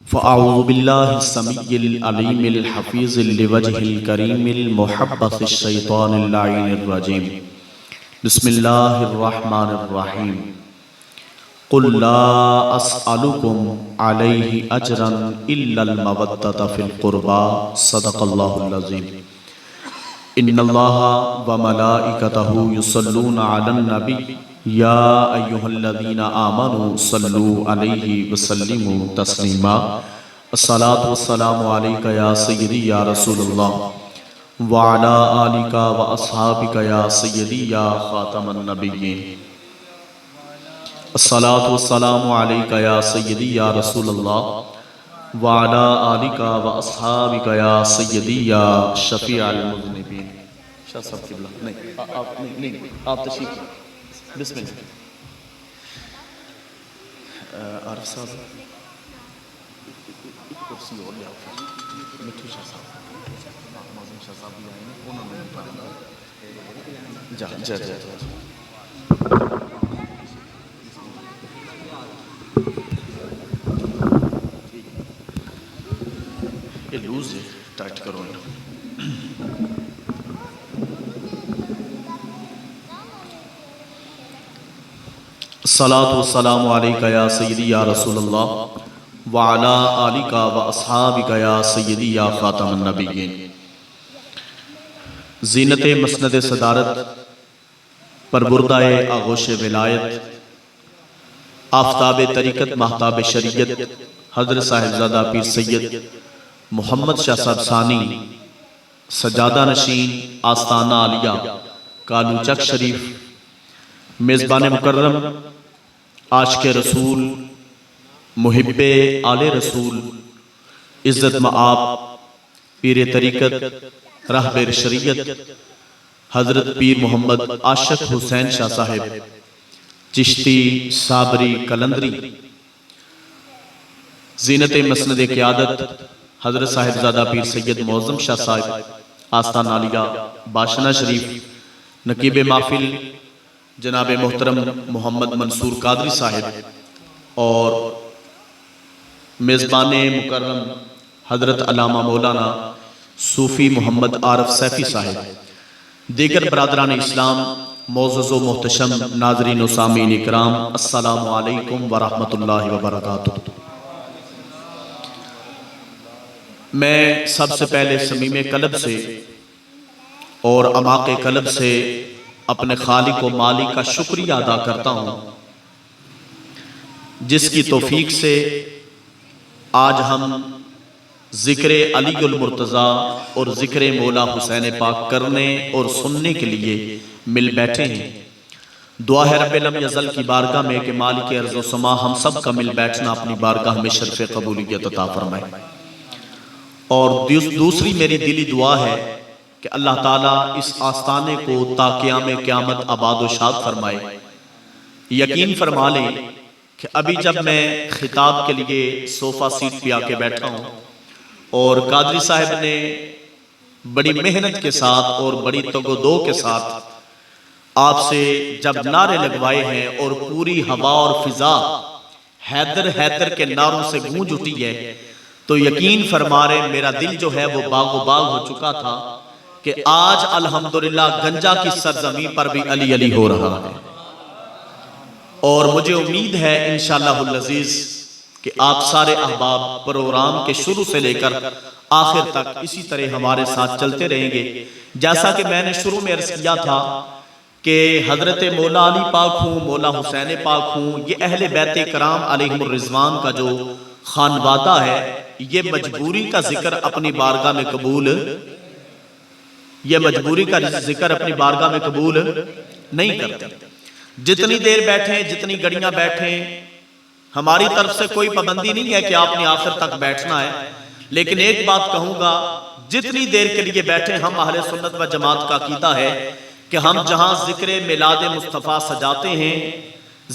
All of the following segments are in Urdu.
فأعوذ بالله السميع العليم الحفيظ لوجه الكريم المحبث الشيطان اللعين الرجيم بسم الله الرحمن الرحيم قل لا أسألكم عليه أجرا إلا المودة في القربى صدق الله العظيم إن الله وملائكته يصلون على النبي يا أيها الذين آمنوا صلوا عليه وسلموا تسليما الصلاة والسلام عليك يا سيدي يا رسول الله وعلى آلك وأصحابك يا سيدي يا خاتم النبيين الصلاة والسلام عليك يا سيدي يا رسول الله وعلى آلك وأصحابك يا سيدي يا شفيع المذنبين شاہ صاحب قبلہ نہیں آپ تشریف بسم اللہ عارف صاحب ایک کرسی اور لے آؤ مٹھو شاہ صاحب معظم شاہ صاحب بھی آئے ہیں انہوں نے جا جا جا یہ لوز ہے ٹائٹ کرو الصلاة والسلام علیکہ یا سیدی یا رسول اللہ وعلا آلکہ واصحابکہ یا سیدی یا خاتم النبیین زینت مسند صدارت پربردہ آغوش ولایت آفتاب طریقت مہتاب شریعت حضرت صاحبزادہ پیر سید محمد شاہ صاحب ثانی سجادہ نشین آستانہ عالیہ کالو چک شریف میزبان مکرم عاشق رسول محب آل رسول عزت مآب پیر طریقت رہبر شریعت حضرت پیر محمد عاشق حسین شاہ صاحب چشتی صابری کلندری زینت مسند قیادت حضرت صاحبزادہ پیر سید معظم شاہ صاحب آستان عالیہ باشنہ شریف نقیب محفل جناب محترم محمد منصور قادری صاحب اور میزبان مکرم حضرت علامہ مولانا صوفی محمد عارف سیفی صاحب دیگر برادران اسلام معزز و محتشم ناظرین و سامعین اکرام السلام علیکم ورحمۃ اللہ وبرکاتہ۔ میں سب سے پہلے صمیم قلب سے اور اعماق قلب سے اپنے خالق و مالک کا شکریہ ادا کرتا ہوں جس کی توفیق سے آج ہم ذکر علی المرتضیٰ اور ذکر مولا حسین پاک کرنے اور سننے کے لیے مل بیٹھے ہیں۔ دعا ہے رب لم یزل کی بارگاہ میں کہ مالک ارض و سما ہم سب کا مل بیٹھنا اپنی بارگاہ میں شرف قبولیت عطا فرمائے۔ اور دوسری میری دلی دعا ہے کہ اللہ تعالیٰ اس آستانے کو تا قیام قیامت آباد و شاد فرمائے۔ یقین فرما لیں کہ ابھی جب میں خطاب کے لیے صوفہ سیٹ پہ آ کے بیٹھا ہوں اور قادری صاحب نے بڑی محنت کے ساتھ اور بڑی تگ و دو کے ساتھ آپ سے جب نعرے لگوائے ہیں اور پوری ہوا اور فضا حیدر حیدر کے نعروں سے گونج اٹھی ہے تو یقین فرما رہے میرا دل جو ہے وہ باغ و باغ ہو چکا تھا کہ آج الحمدللہ گنجا کی سرزمین پر بھی علی علی ہو رہا ہے، اور مجھے امید ہے انشاءاللہ العزیز کہ آپ سارے احباب پروگرام کے شروع سے لے کر آخر تک اسی طرح ہمارے ساتھ چلتے رہیں گے۔ جیسا کہ میں نے شروع میں عرض کیا تھا کہ حضرت مولا علی پاک ہوں، مولا حسین پاک ہوں، یہ اہل بیت کرام علیہم الرضوان کا جو خانوادہ ہے یہ مجبوری کا ذکر اپنی بارگاہ میں قبول نہیں کرتے۔ جتنی دیر بیٹھیں، جتنی گھڑیاں بیٹھیں، ہماری طرف سے کوئی پابندی نہیں ہے کہ آپ نے آخر تک بیٹھنا ہے، لیکن ایک بات کہوں گا، جتنی دیر کے لیے بیٹھیں ہم اہل سنت و جماعت کا عقیدہ ہے کہ ہم جہاں ذکر میلاد مصطفیٰ سجاتے ہیں،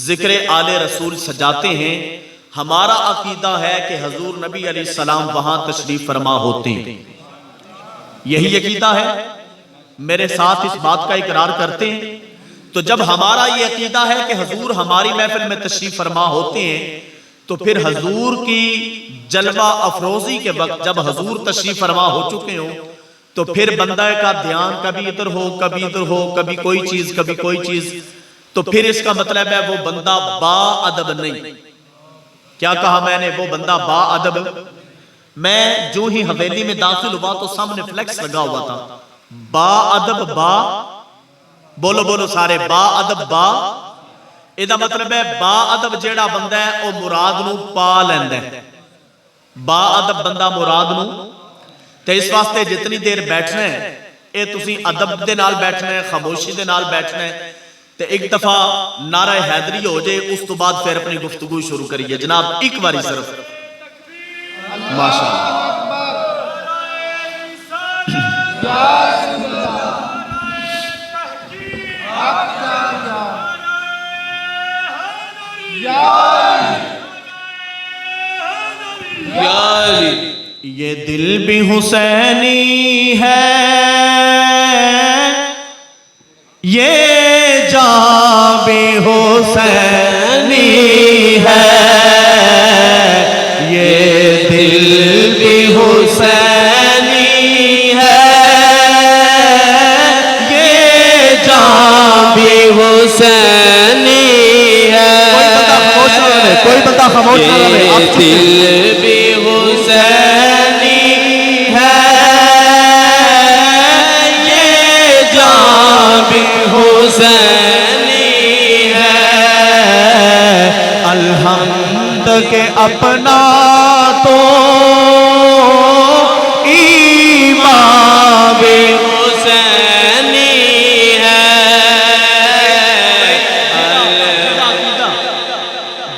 ذکر آل رسول سجاتے ہیں، ہمارا عقیدہ ہے کہ حضور نبی علیہ السلام وہاں تشریف فرما ہوتے ہیں۔ یہی عقیدہ ہے، میرے ساتھ اس بات کا اقرار کرتے ہیں۔ تو جب ہمارا یہ عقیدہ ہے کہ حضور ہماری محفل میں تشریف فرما ہوتے ہیں تو پھر حضور کی جلوہ افروزی کے وقت جب حضور تشریف فرما ہو چکے ہوں تو پھر بندہ کا دھیان کبھی ادھر ہو کبھی ادھر ہو، کبھی کوئی چیز کبھی کوئی چیز، تو پھر اس کا مطلب ہے وہ بندہ با ادب نہیں۔ کیا کہا میں نے؟ وہ بندہ با ادب۔ میں جو ہی حویلی میں داخل ہوا تو سامنے فلیکس لگا ہوا تھا، با ادب با، بولو بولو سارے، با ادب با۔ ایدہ مطلب ہے با ادب جیڑا بندہ ہے او مراد نو پا لیندہ ہے، با ادب بندہ مراد نو۔ تو اس واسطے جتنی دیر بیٹھنا ہے اے تسی ادب دے نال بیٹھنا ہے، خاموشی دے نال بیٹھنا ہے۔ تو ایک دفعہ نعرہ حیدری ہو جائے اس تو بعد پھر اپنی گفتگو شروع کریے جناب، ایک باری صرف ماشاءاللہ۔ یہ دل بھی حسینی ہے، یہ جان بھی حسینی ہے، یہ دل بھی حسینی ہے، یہ جان بھی حسینی ہے۔ کوئی بندہ خاموش نہ رہے، یہ دل بھی حسینی ہے، یہ جان بھی حسینی ہے۔ الحمد کے اپنا تو ایمان بھی حسینی ہے۔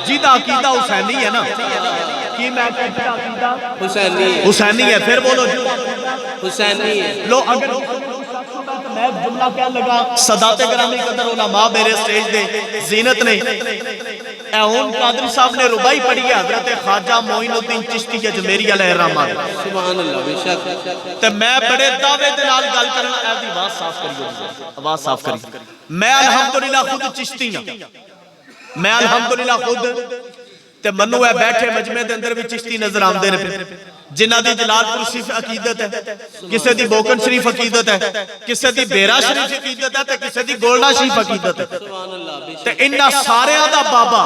جیدہ عقیدہ حسینی ہے نا، کی میں کہتا عقیدہ حسینی ہے، پھر بولو حسینی ہے۔ لو اگر میں جملہ کہہ لگا، صدات گرامی قدر علماء میرے سٹیج دے زینت نے اون قادری صاحب نے ربائی پڑھی ہے حضرت خواجہ معین الدین چشتی اجمیری علیہ الرحمہ، سبحان اللہ، بے شک۔ تو میں بڑے دعوے دے نال گل کرنا، ایسی آواز صاف کریے، آواز صاف کریے۔ میں الحمدللہ خود چشتی ہوں، میں الحمدللہ خود تے منو ہے بیٹھے مجمع دے اندر بھی چشتی نظر آمدے نے پھر، جنہ دی جلال پور شریف عقیدت ہے، کسے دی بوکن شریف عقیدت ہے، کسے دی بیرا شریف عقیدت ہے، تے کسے دی گولڈا شریف عقیدت ہے۔ تے انہاں سارے دا بابا،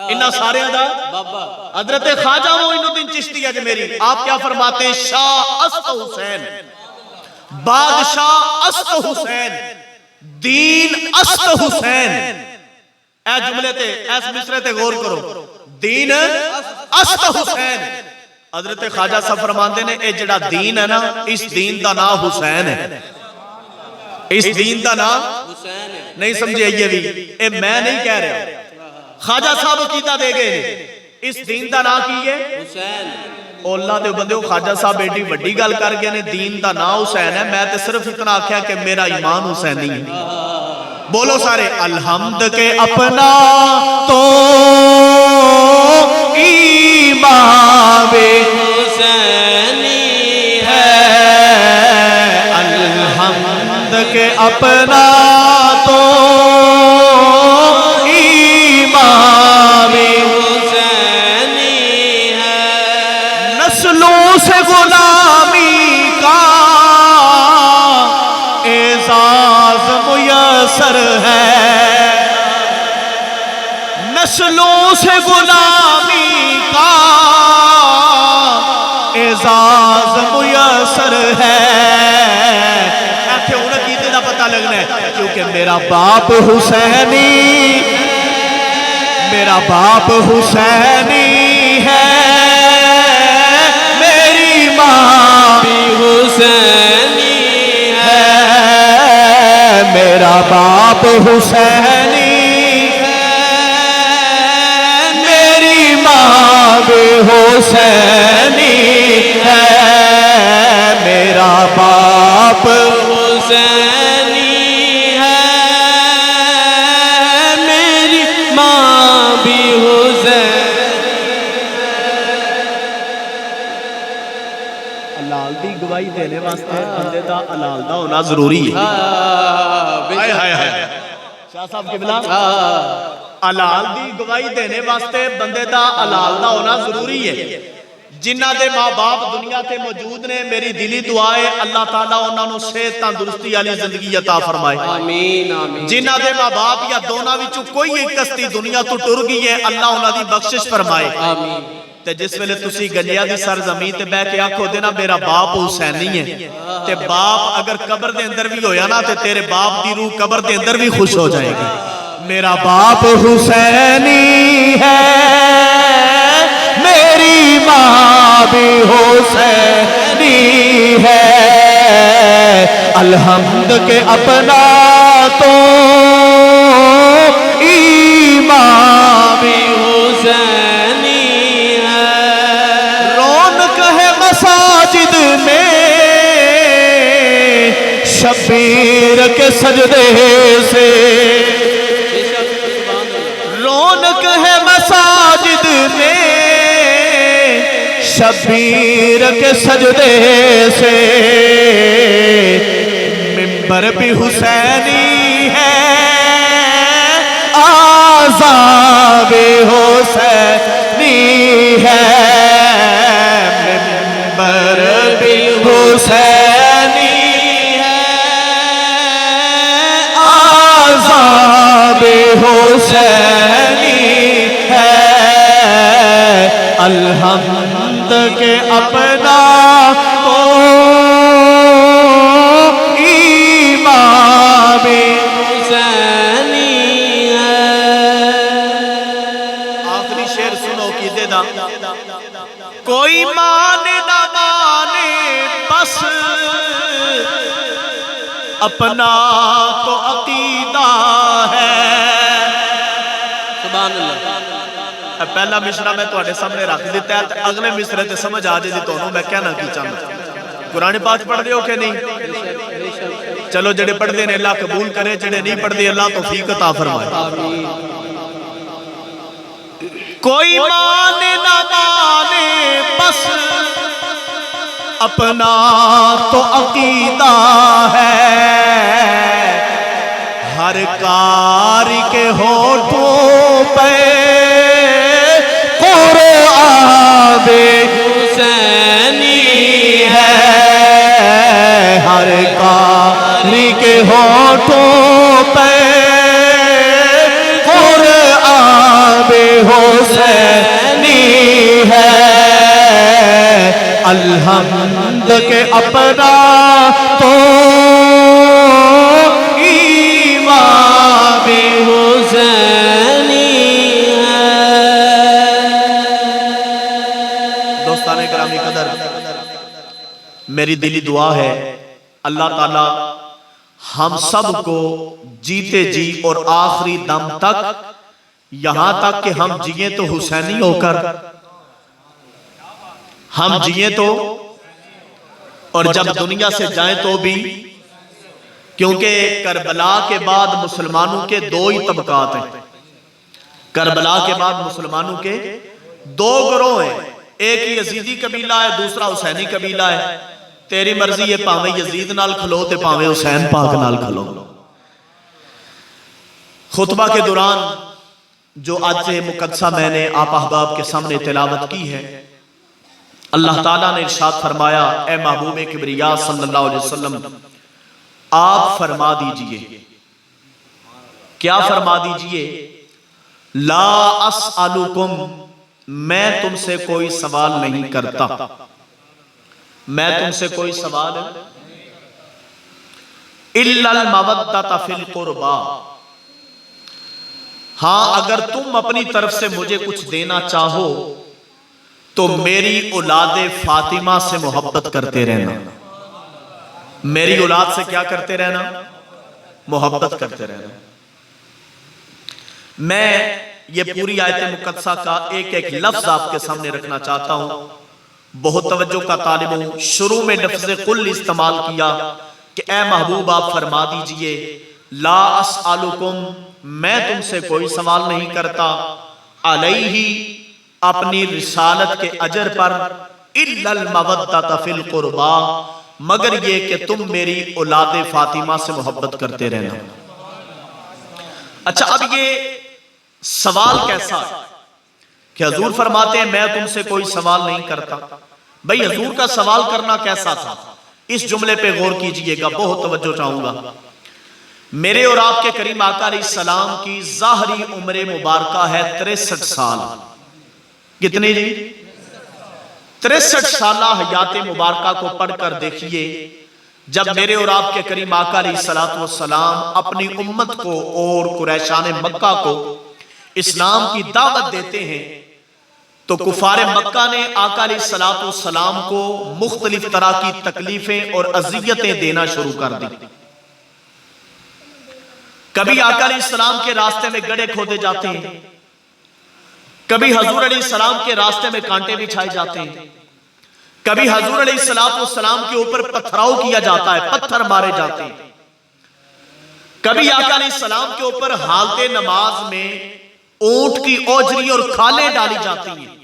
انہاں سارے دا بابا حضرت خواجہ معین الدین چشتی اجمیری، آپ کیا فرماتے ہیں؟ شاہ است حسین، بادشاہ است حسین، دین است حسین۔ اے جملے تے ایس مصرے تے غور کرو، دین است حسین۔ حضرت خواجہ صاحب فرماندے نے اے جڑا دین ہے نا، اس دین دا نام حسین ہے، اس دین دا نام حسین ہے۔ نہیں سمجھے یہ بھی، اے میں نہیں کہہ رہا، خواجہ صاحب عقیدہ دے گئے اس دین دا نام کی ہے حسین۔ اللہ دے بندے خواجہ صاحب بیٹی وڈی گل کر گئے نے، دین دا نام حسین ہے، میں تے صرف اتنا آکھیا کہ میرا ایمان حسینی ہے۔ بولو سارے، الحمد کے اپنا تو ایمان بھی حسینی ہے، الحمد کے اپنا تو ایمان بھی حسینی ہے۔ نسلوں سے غلامی کا اعزاز میسر ہے، نسلوں سے غلامی کا اعزاز میسر ہے۔ ایتھے انہاں کیتے دا پتہ لگنا ہے، کیونکہ میرا باپ حسینی، میرا باپ حسینی ہے، میری ماں بھی حسینی ہے، میرا باپ حسینی ہے، میری ماں بھی حسینی ہے، میرا باپ حسینی ہے، میری ماں بھی حسینی ہے۔ علال دی گواہی دینے واسطے بندے دا علال دا ہونا ضروری ہے۔ شاہ صاحب قبلہ، حلال دی گواہی دینے واسطے بندے دا حلال دا ہونا ضروری ہے. جنہ دے ماں باپ دنیا تے موجود نے میری دلی دعا ہے اللہ تعالیٰ انہاں نوں صحت تندرستی والی زندگی عطا فرمائے. آمین آمین. جنہ دے ماں باپ یا دونوں وچوں کوئی ایک کستی دنیا تو ٹر گئی ہے اللہ انہاں دی بخشش فرمائے. آمین. تے جس ویلے تسی گنجیا دی سرزمین تے بیٹھ کے آکھو دے نا میرا باپ حسینی ہے تے باپ اگر قبر دے اندر بھی ہویا نا تے تیرے باپ دی روح قبر دے اندر بھی خوش ہو جائے گی. میرا باپ حسینی ہے میری ماں بھی حسینی ہے الحمد کے اپنا تو ایمان بھی حسینی ہے. رونق ہے مساجد میں شبیر کے سجدے سے رونق ہے مساجد میں شبیر کے سجدے سے منبر بھی حسینی ہے آذان بھی حسینی ہے منبر بھی حسینی حسینی ہے الحمد کے اپنا تو امام حسینی ہے. آخری شعر سنو کی دے دا کوئی مانے نہ مانے بس اپنا تو عقیدہ ہے. سبحان اللہ. پہلا مصرع میں تواڈے سامنے رکھ دیتا ہے اگلے مصرع تے سمجھ آ جائے جی تانوں میں کہنا کی چاہنا. قرآن پاک پڑھ دیو کہ نہیں؟ چلو جڑے پڑھ دے نے اللہ قبول کرے جڑے نہیں پڑھ دے اللہ توفیق عطا فرمائے. کوئی مانے نہ مانے بس اپنا تو عقیدہ ہے ہر کاری کے ہونٹوں پہ قرآن حسینی ہے ہر کاری کے ہونٹوں پہ قرآن حسینی ہے الحمد کے اپنا تو امام حسینی ہے. دوستان گرامی قدر میری دلی دعا ہے اللہ تعالی ہم سب کو جیتے جی اور آخری دم تک یہاں تک کہ ہم جیئیں تو حسینی ہو کر ہم جیئیں تو اور جب دنیا سے جائیں تو بھی کیونکہ کربلا کے بعد مسلمانوں کے دو ہی طبقات ہیں. کربلا کے بعد مسلمانوں کے دو گروہ ہیں ایک یزیدی قبیلہ ہے دوسرا حسینی قبیلہ ہے. تیری مرضی ہے پاویں یزید نال کھلو تے پاویں حسین پاک نال کھلو. خطبہ کے دوران جو آج سے مقدسہ میں نے آپ احباب کے سامنے تلاوت کی ہے اللہ تعالیٰ نے ارشاد فرمایا اے محبوب کبریا صلی اللہ علیہ وسلم آپ فرما دیجئے کیا فرما دیجئے لا اسألکم میں تم سے کوئی سوال نہیں کرتا میں تم سے کوئی سوال الا المودۃ فی القربى ہاں اگر تم اپنی طرف سے مجھے کچھ دینا چاہو تو میری اولاد فاطمہ سے محبت کرتے رہنا میری اولاد سے کیا کرتے رہنا محبت کرتے رہنا. میں یہ پوری آیت مقدسہ کا ایک ایک لفظ آپ کے سامنے رکھنا چاہتا ہوں بہت توجہ کا طالب ہوں. شروع میں لفظ قل استعمال کیا کہ اے محبوب آپ فرما دیجئے لا اسألکم میں تم سے کوئی سوال نہیں کرتا علیہ اپنی رسالت کے اجر پر الا المودۃ فی القربى مگر یہ کہ تم میری اولاد فاطمہ سے محبت کرتے رہنا. اچھا اب یہ سوال کیسا ہے کہ حضور فرماتے ہیں میں تم سے کوئی سوال نہیں کرتا. بھئی حضور کا سوال کرنا کیسا تھا؟ اس جملے پہ غور کیجئے گا، بہت توجہ چاہوں گا. میرے اور آپ کے کریم آقا علیہ السلام کی ظاہری عمر مبارکہ ہے 63 سال. کتنی جی؟ 63 سالہ حیات مبارکہ کو پڑھ کر دیکھیے. جب میرے اور آپ کے کریم آقا علیہ السلام اپنی امت کو اور قریشان مکہ کو اسلام کی دعوت دیتے ہیں تو کفار مکہ نے آقا علیہ السلام کو مختلف طرح کی تکلیفیں اور اذیتیں دینا شروع کر دی. کبھی آقا علیہ السلام کے راستے میں گڑھے کھودے جاتے ہیں، کبھی حضور علیہ السلام کے راستے میں کانٹے بچھائے جاتے ہیں، کبھی حضور علیہ السلام کے اوپر پتھراؤ کیا جاتا ہے، پتھر مارے جاتے ہیں، کبھی آقا علیہ السلام کے اوپر حالت نماز میں اونٹ کی اوجری اور کھالیں ڈالی جاتی ہیں.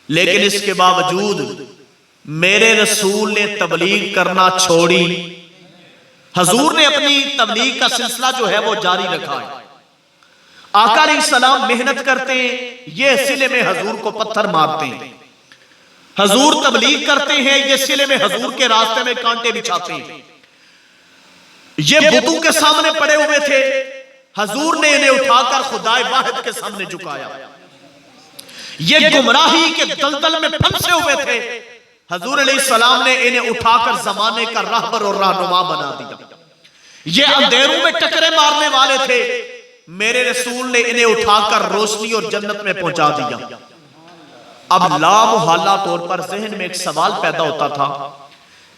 لیکن اس کے باوجود میرے رسول نے تبلیغ کرنا چھوڑی. حضور نے اپنی تبلیغ کا سلسلہ جو ہے وہ جاری رکھا ہے. آقا علیہ السلام محنت کرتے ہیں، یہ سلے میں حضور کو پتھر مارتے ہیں. حضور تبلیغ کرتے ہیں، یہ سلے میں حضور کے راستے میں کانٹے بچھاتے ہیں. یہ بتوں کے سامنے پڑے ہوئے تھے، حضور نے انہیں اٹھا کر خدائے واحد کے سامنے جھکایا. یہ گمراہی کے دلدل میں پھنسے ہوئے تھے، حضور علیہ السلام نے انہیں اٹھا کر زمانے کا راہبر اور رہنما بنا دیا. یہ اندھیروں میں ٹکرے مارنے والے تھے، میرے رسول نے انہیں اٹھا کر روشنی اور جنت میں پہنچا دیا. اب لامحالہ طور پر ذہن میں ایک سوال پیدا ہوتا تھا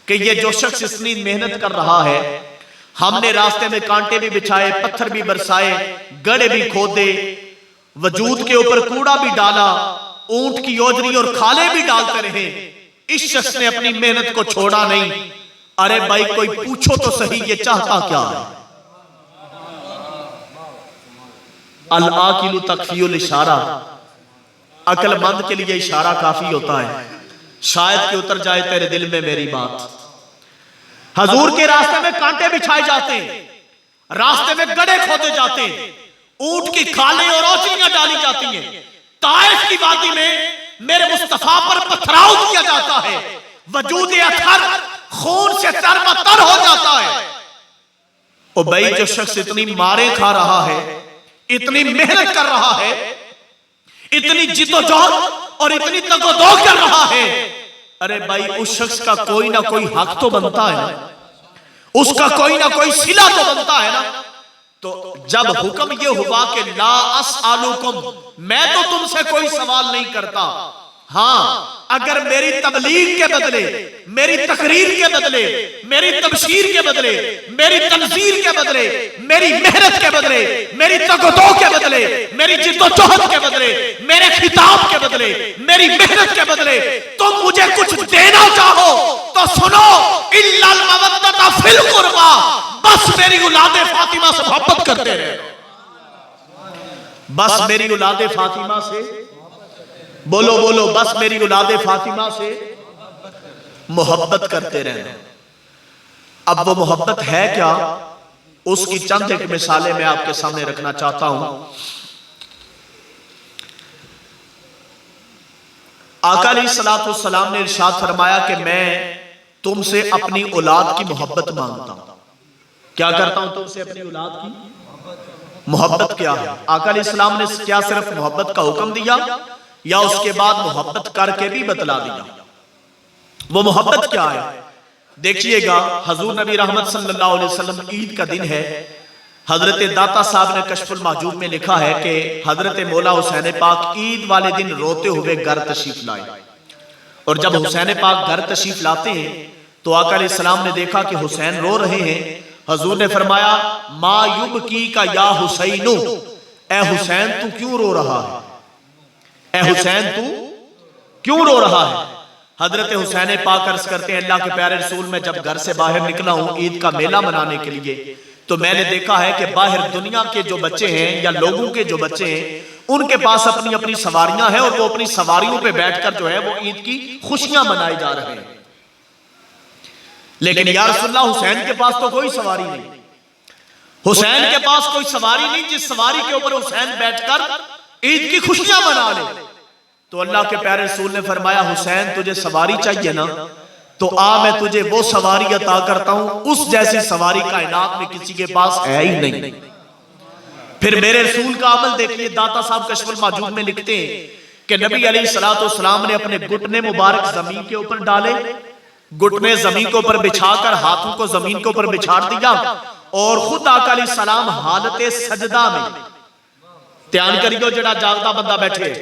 کہ یہ جو شخص اتنی محنت کر رہا ہے، ہم نے راستے میں کانٹے بھی بچھائے، پتھر بھی برسائے، گڑھے بھی کھودے، وجود کے اوپر کوڑا بھی ڈالا، اونٹ کی اوجری اور کھالیں بھی ڈالتے رہے، اس شخص نے اپنی محنت کو چھوڑا نہیں. ارے بھائی کوئی پوچھو تو صحیح یہ چاہتا کیا ہے؟ العاقل تکفی الاشارہ، عقل مند کے لیے اشارہ کافی ہوتا ہے، شاید کہ اتر جائے تیرے دل میں میری بات. حضور کے راستے میں کانٹے بچھائے جاتے ہیں، راستے میں گڑھے کھودے جاتے ہیں، اونٹ کی کھالیں اور اوجریاں ڈالی جاتی ہیں، طائف کی وادی میں میرے مصطفیٰ پر پتھراؤ کیا جاتا ہے، وجود اطہر خون سے تر بتر ہو جاتا ہے. او بھائی جو شخص اتنی مارے کھا رہا ہے، اتنی محنت کر رہا ہے، اتنی جد و جہد اور اتنی تگ و دو کر رہا ہے، ارے بھائی اس شخص کا کوئی نہ کوئی حق تو بنتا ہے نا، اس کا کوئی نہ کوئی صلہ تو بنتا ہے نا. تو جب حکم یہ ہوا کہ لا اسالکم، میں تو تم سے کوئی سوال نہیں کرتا، ہاں اگر میری تبلیغ کے بدلے، میری تقریر کے بدلے، میری تبشیر کے بدلے، میری تنذیر کے بدلے، میری محنت کے بدلے، میری تگ و دو کے بدلے، میری جد و جہد کے بدلے، میرے خطاب کے بدلے، میری محنت کے بدلے تم مجھے کچھ دینا چاہو تو سنو، الا المودۃ فی القربى، بس میری اولاد فاطمہ سے محبت کرتے رہے، بس میری اولاد فاطمہ سے، بولو بولو، بس میری اولاد فاطمہ سے محبت کرتے رہنا. اب وہ محبت ہے کیا؟ اس کی چند ایک مثالیں میں آپ کے سامنے رکھنا چاہتا ہوں. آقا علیہ السلام نے ارشاد فرمایا کہ میں تم سے اپنی اولاد کی محبت مانگتا ہوں. کیا کرتا ہوں؟ تم سے اپنی اولاد کی محبت. کیا ہے؟ آقا علیہ السلام نے کیا صرف محبت کا حکم دیا یا اس کے بعد محبت کر کے بھی بتلا دیا؟ وہ محبت کیا ہے؟ دیکھیے گا، حضور نبی رحمت صلی اللہ علیہ وسلم عید کا دن ہے. حضرت داتا صاحب نے کشف المحجوب میں لکھا ہے کہ حضرت مولا حسین پاک عید والے دن روتے ہوئے گھر تشریف لائے، اور جب حسین پاک گھر تشریف لاتے ہیں تو آقا علیہ السلام نے دیکھا کہ حسین رو رہے ہیں. حضور نے فرمایا ما یبکی کا یا حسین، اے حسین تو کیوں رو رہا ہے؟ اے حسین تو کیوں رو رہا ہے؟ حضرت حسین پاک عرض کرتے ہیں اللہ کے پیارے رسول، میں جب گھر سے باہر نکلا ہوں عید کا میلہ منانے کے لیے تو میں نے دیکھا ہے کہ باہر دنیا کے جو بچے ہیں یا لوگوں کے جو بچے ہیں ان کے پاس اپنی اپنی سواریاں ہیں اور وہ اپنی سواریوں پہ بیٹھ کر جو ہے وہ عید کی خوشیاں منائے جا رہے ہیں. لیکن یا رسول اللہ حسین کے پاس تو کوئی سواری نہیں. حسین کے پاس کوئی سواری نہیں جس سواری کے اوپر حسین بیٹھ کر عید کی خوشیاں منا لے. تو اللہ کے پیارے رسول نے فرمایا حسین تجھے سواری چاہیے نا تو میں تجھے وہ سواری عطا کرتا ہوں اس جیسی سواری کائنات میں کسی کے پاس ہے ہی نہیں. پھر میرے رسول کا عمل دیکھیے. داتا صاحب کشف الماجود میں لکھتے ہیں کہ نبی علیہ السلام نے اپنے گھٹنے مبارک زمین کے اوپر ڈالے, گھٹنے زمین کے اوپر بچھا کر ہاتھوں کو زمین کے اوپر بچھا دیا اور خود آقا علیہ السلام حالت سجدہ میں. دھیان کریو جڑا جاگدا بندہ بیٹھے,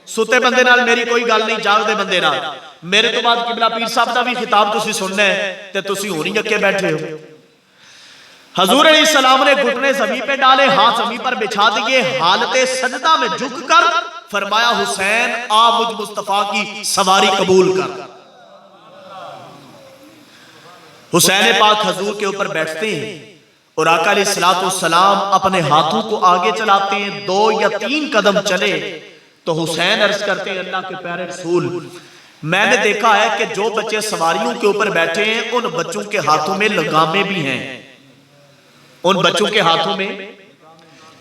ستے بندے نال میری کوئی گل نہیں, جاگدے بندے نال. میرے تو بعد قبلہ پیر صاحب دا بھی خطاب تسی سننا ہے تے تسی ہونی اکے بیٹھے ہو. حضور علیہ السلام نے گھٹنے زمین پہ ڈالے, ہاتھ زمین پر بچھا دیے, حالت سجدہ میں جھک کر فرمایا حسین مجھ مصطفیٰ کی سواری قبول کر. حسین پاک حضور کے اوپر بیٹھتے ہیں اور آقا علیہ السلام اپنے ہاتھوں کو آگے چلاتے ہیں. 2 یا 3 قدم چلے تو حسین عرض کرتے ہیں اللہ کے پیارے رسول میں نے دیکھا ہے کہ جو بچے سواریوں کے اوپر بیٹھے ہیں ان بچوں کے ہاتھوں میں لگامیں بھی ہیں, ان بچوں کے ہاتھوں میں,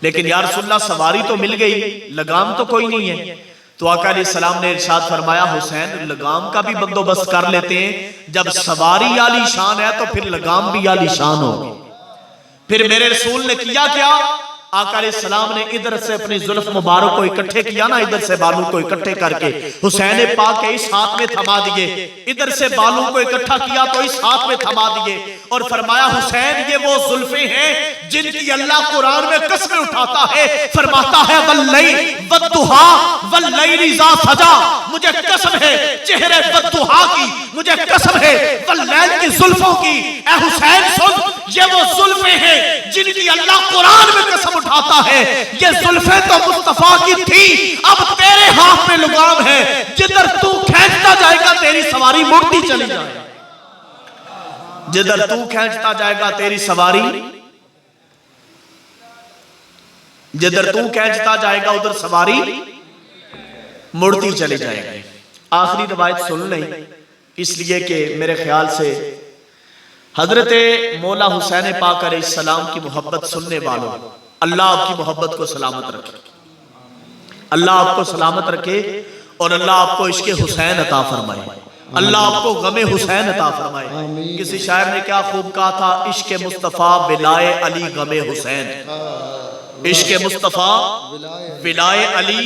لیکن یا رسول اللہ سواری تو مل گئی, لگام تو کوئی نہیں ہے. تو آقا علیہ السلام نے ارشاد فرمایا حسین لگام کا بھی بندوبست کر لیتے ہیں, جب سواری عالی شان ہے تو پھر لگام بھی عالی شان ہوگی. پھر میرے رسول نے کیا کیا, آقا علیہ السلام نے ادھر سے اپنی زلف مبارک کو اکٹھے کیا نا, ادھر سے بالوں کو اکٹھے کر کے حسین پاک کے اس ہاتھ میں تھما دیے, ادھر سے بالوں کو اکٹھا کیا تو اس ہاتھ میں تھما دیے اور فرمایا حسین یہ وہ زلفیں ہیں جن کی اللہ قرآن میں قسمیں اٹھاتا ہے, فرماتا ہے واللیل والضحیٰ واللیل اذا سجا, مجھے قسم ہے چہرے والضحیٰ کی, مجھے قسم ہے واللیل کی زلفوں کی. اے حسین سن یہ وہ زلفیں ہیں جن کی اللہ قرآن میں قسم اٹھاتا ہے, یہ زلفیں تو مصطفیٰ کی تھی, اب تیرے ہاتھ میں لگام ہے, جدھر تو کھینچتا جائے گا تیری سواری مڑتی چلی جائے گا, جدھر تو کھینچتا جائے گا تیری سواری, جدھر تو کھینچتا جائے گا ادھر سواری مڑتی چلی جائے گی. آخری روایت سن لیں اس لیے کہ میرے خیال سے حضرت مولا حسین پاک علیہ السلام کی محبت سننے والوں اللہ آپ کی محبت کو سلامت رکھے, اللہ آپ کو سلامت رکھے اور اللہ آپ کو عشق حسین عطا فرمائے, اللہ آپ کو غم حسین عطا فرمائے. کسی شاعر نے کیا خوب کہا تھا, عشق مصطفیٰ ولائے علی غم حسین, عشق مصطفیٰ ولائے علی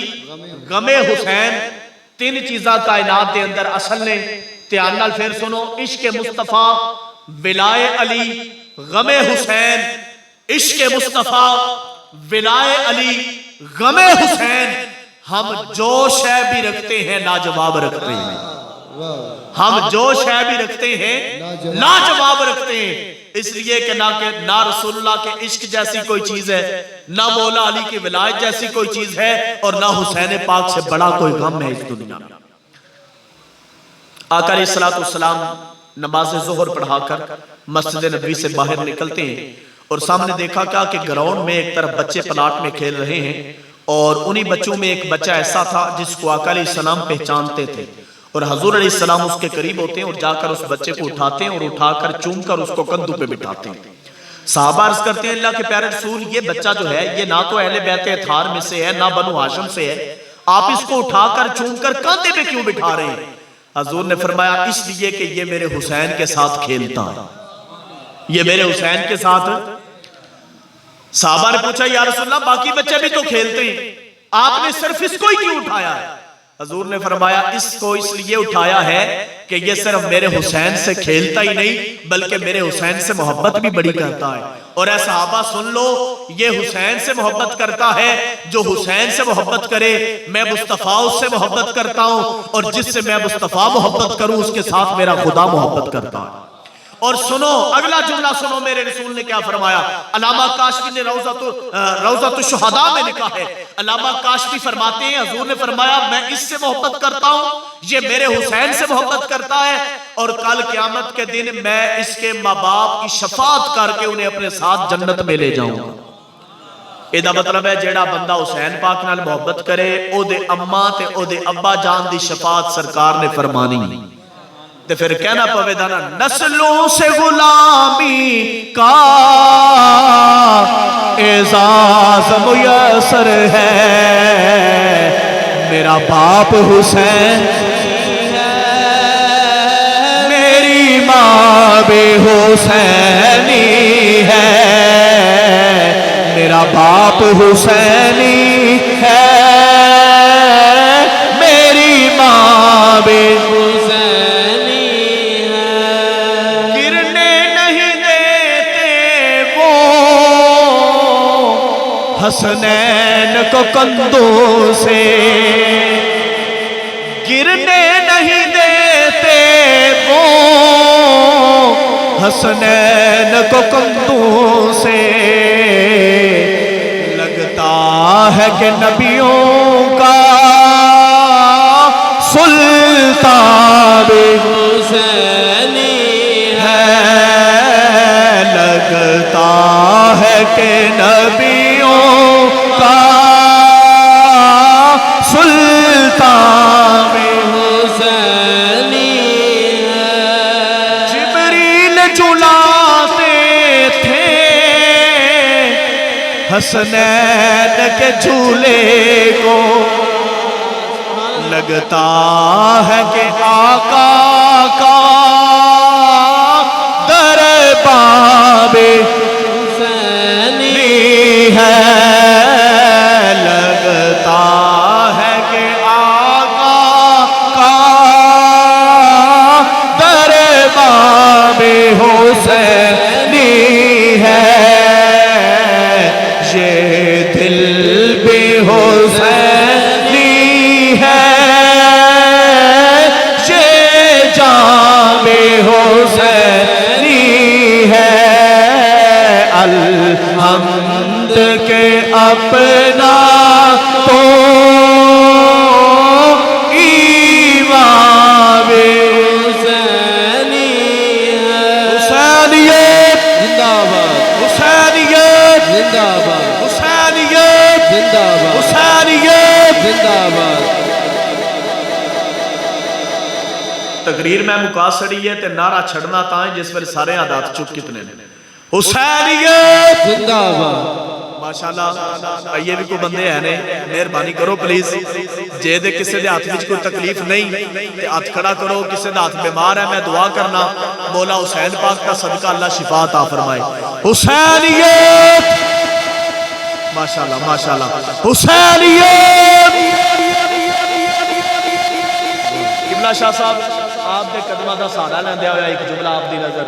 غم حسین. 3 چیزاں کائنات دے اندر اصل نے, دھیان نال پھر سنو, عشق مصطفیٰ ولائے علی غم حسین, عشق مصطفیٰ ولائے علی غم حسین. ہم جو شے بھی رکھتے ہیں لاجواب رکھتے ہیں, ہم جو شے بھی رکھتے ہیں لاجواب رکھتے ہیں, اس لیے کہ نہ رسول اللہ کے عشق جیسی کوئی چیز ہے, نہ مولا علی کی ولایت جیسی کوئی چیز ہے, اور نہ حسین پاک سے بڑا کوئی غم ہے اس دنیا میں. آقا علیہ السلام نماز ظہر پڑھا کر مسجد نبوی سے باہر نکلتے ہیں اور سامنے دیکھا کیا کہ گراؤنڈ میں ایک طرف بچے پلاٹ میں کھیل رہے ہیں, اور انہی بچوں میں ایک بچہ ایسا تھا جس کو آقا علیہ السلام پہچانتے تھے, اور حضور علیہ السلام اس کے قریب ہوتے ہیں اور جا کر اس بچے کو اٹھاتے ہیں اور اٹھا کر چوم کر اس کو کندھوں پہ بٹھاتے ہیں. صحابہ عرض کرتے ہیں اللہ کے پیارے رسول یہ بچہ جو ہے یہ نہ تو اہل بیت اطہار میں سے ہے نہ بنو ہاشم سے ہے, آپ اس کو اٹھا کر چوم کر کندھے پہ کیوں بٹھا رہے ہیں؟ حضور نے فرمایا اس لیے کہ یہ میرے حسین کے ساتھ کھیلتا ہے, یہ میرے حسین کے ساتھ. صحابہ نے پوچھا یا رسول اللہ باقی بچے بھی تو کھیلتے ہیں, آپ نے صرف اس کو ہی کیوں اٹھایا ہے؟ حضور نے فرمایا اس کو اس لیے اٹھایا ہے کہ یہ صرف میرے حسین سے کھیلتا ہی نہیں بلکہ میرے حسین سے محبت بھی بڑی کرتا ہے. اور اے صحابہ سن لو, یہ حسین سے محبت کرتا ہے, جو حسین سے محبت کرے میں مصطفیٰ اس سے محبت کرتا ہوں, اور جس سے میں مصطفیٰ محبت کروں اس کے ساتھ میرا خدا محبت کرتا ہے. اور سنو اگلا جملہ سنو, میرے رسول نے کیا فرمایا. علامہ کاشفی نے روضۃ الشہداء میں لکھا ہے, علامہ کاشفی فرماتے ہیں حضور نے فرمایا میں اس سے محبت کرتا ہوں, یہ میرے حسین سے محبت کرتا ہے, اور کل قیامت کے دن میں اس کے ماں باپ کی شفاعت کر کے انہیں اپنے ساتھ جنت میں لے جاؤں گا. ਇਹਦਾ ਮਤਲਬ ਹੈ ਜਿਹੜਾ ਬੰਦਾ ਹੁਸੈਨ ਪਾਕ ਨਾਲ ਮੁਹੱਬਤ ਕਰੇ ਉਹਦੇ ਅੰਮਾ ਤੇ ਉਹਦੇ ਅੱਬਾ ਜਾਨ ਦੀ ਸ਼ਫਾਅਤ ਸਰਕਾਰ ਨੇ ਫਰਮਾਨੀ. تے پھر کہنا پوے دا نا نسلوں سے غلامی کا اعزاز میسر ہے میرا باپ حسین میری ماں بھی حسینی ہے میرا باپ حسینی ہے میری ماں بھی حسینی ہے گرنے نہیں دیتے وہ حسنین کو کندھوں سے گرنے نہیں دیتے وہ حسنین کو کندھوں سے لگتا ہے کہ نبیوں کا سلطان بھی حسینی ہے لگتا ہے کہ نبیوں کا سلطان بھی حسینی ہے جبریل جلاتے تھے حسنین کے جھولے کو لگتا ہے کہ آقا کا دربار حسینی ہے لگتا ہے کہ آقا کا دربار حسینی ہے یہ دل بھی حسینی ہے یہ جان بھی حسینی ہے الحمد کے اپنا تو ایمان بھی حسینی ہے حسینیت زندہ باد حسینیت زندہ باد حسینیت زندہ باد حسینیت زندہ باد تقریر میں مکا سڑی ہے تے نعرہ چھڑنا تا ہے جس ویلے سارے عادات چپ کتنے نے حسینیت زندہ باد ماشاءاللہ آئیے بھی کوئی بندے ہیں نے مہربانی کرو پلیز جے دے کسے دے ہاتھ وچ کوئی تکلیف نہیں تے ہاتھ کھڑا کرو کسے دے ہاتھ بیمار ہے میں دعا کرنا مولا حسین پاک کا صدقہ اللہ شفا عطا فرمائے حسینیت ماشاءاللہ ماشاءاللہ حسینیت قبلہ شاہ صاحب آپ دے قدمہ دا سہارا لیندے ہویا ایک جملہ آپ دی نظر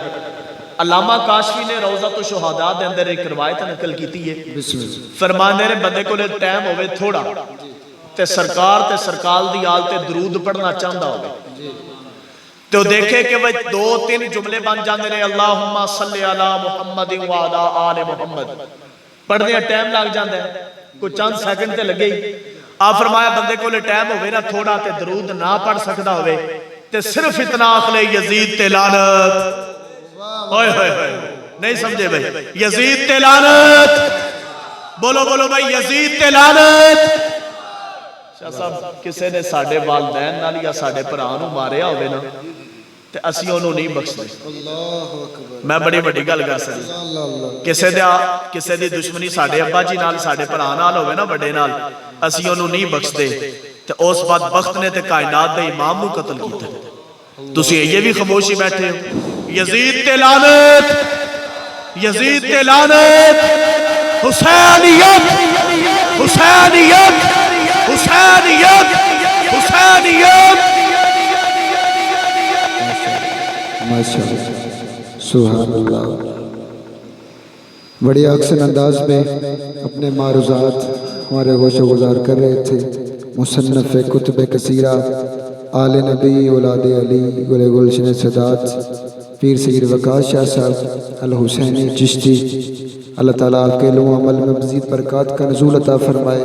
علامہ کاشفی نے روضۃ الشہداء دے اندر ایک روایت نقل کیتی ہے فرماندے نے بندے کو ٹائم ہوئے تھوڑا تے سرکار دی آل تے درود پڑھنا چاہندا ہوئے تو دیکھے کہ وہ 2-3 جملے بن جاندے نے اللہم صلی علی محمد وعلی آل محمد پڑھنے ٹائم لگ جاندے کوئی چند سیکنڈ تے لگے ہی آپ فرمایا بندے کو ٹائم ہوئے نا تھوڑا تے درود نہ پڑھ سکدا ہوئے تے صرف اتنا آخلے یزید تے لعنت ہوئے ہوئے ہوئے نہیں سمجھے بھائی یزید تے لعنت بولو بولو بھائی یزید تے لعنت شاہ صاحب کسے نے ساڑھے والدین نال یا ساڑھے پرانوں ماریا ہوئے نا تے اسی انہوں نہیں بخشتے میں بڑی بڑی گل کر سکتی کسے دی دشمنی ساڑھے ابا جی نال ساڑھے پران نال ہوئے نا بڑے نال اسی انہوں نہیں بخشتے تے اس بات بخت نے تے کائنات دے امام نو قتل کیتا تسی یہ بھی خاموشی بیٹھے ہو یزید تے لعنت یزید تے لعنت حسینیت حسینیت حسینیت حسینیت ماشاءاللہ سبحان اللہ بڑی احسن انداز میں اپنے معروضات ہمارے گوش و گزار کر رہے تھے مصنف کتب کثیرہ آل نبی اولاد علی گل گلشن سادات پیر سید وقاص شاہ صاحب الحسینی چشتی اللہ تعالیٰ آپ کے علم و عمل میں مزید برکات کا نزول عطا فرمائے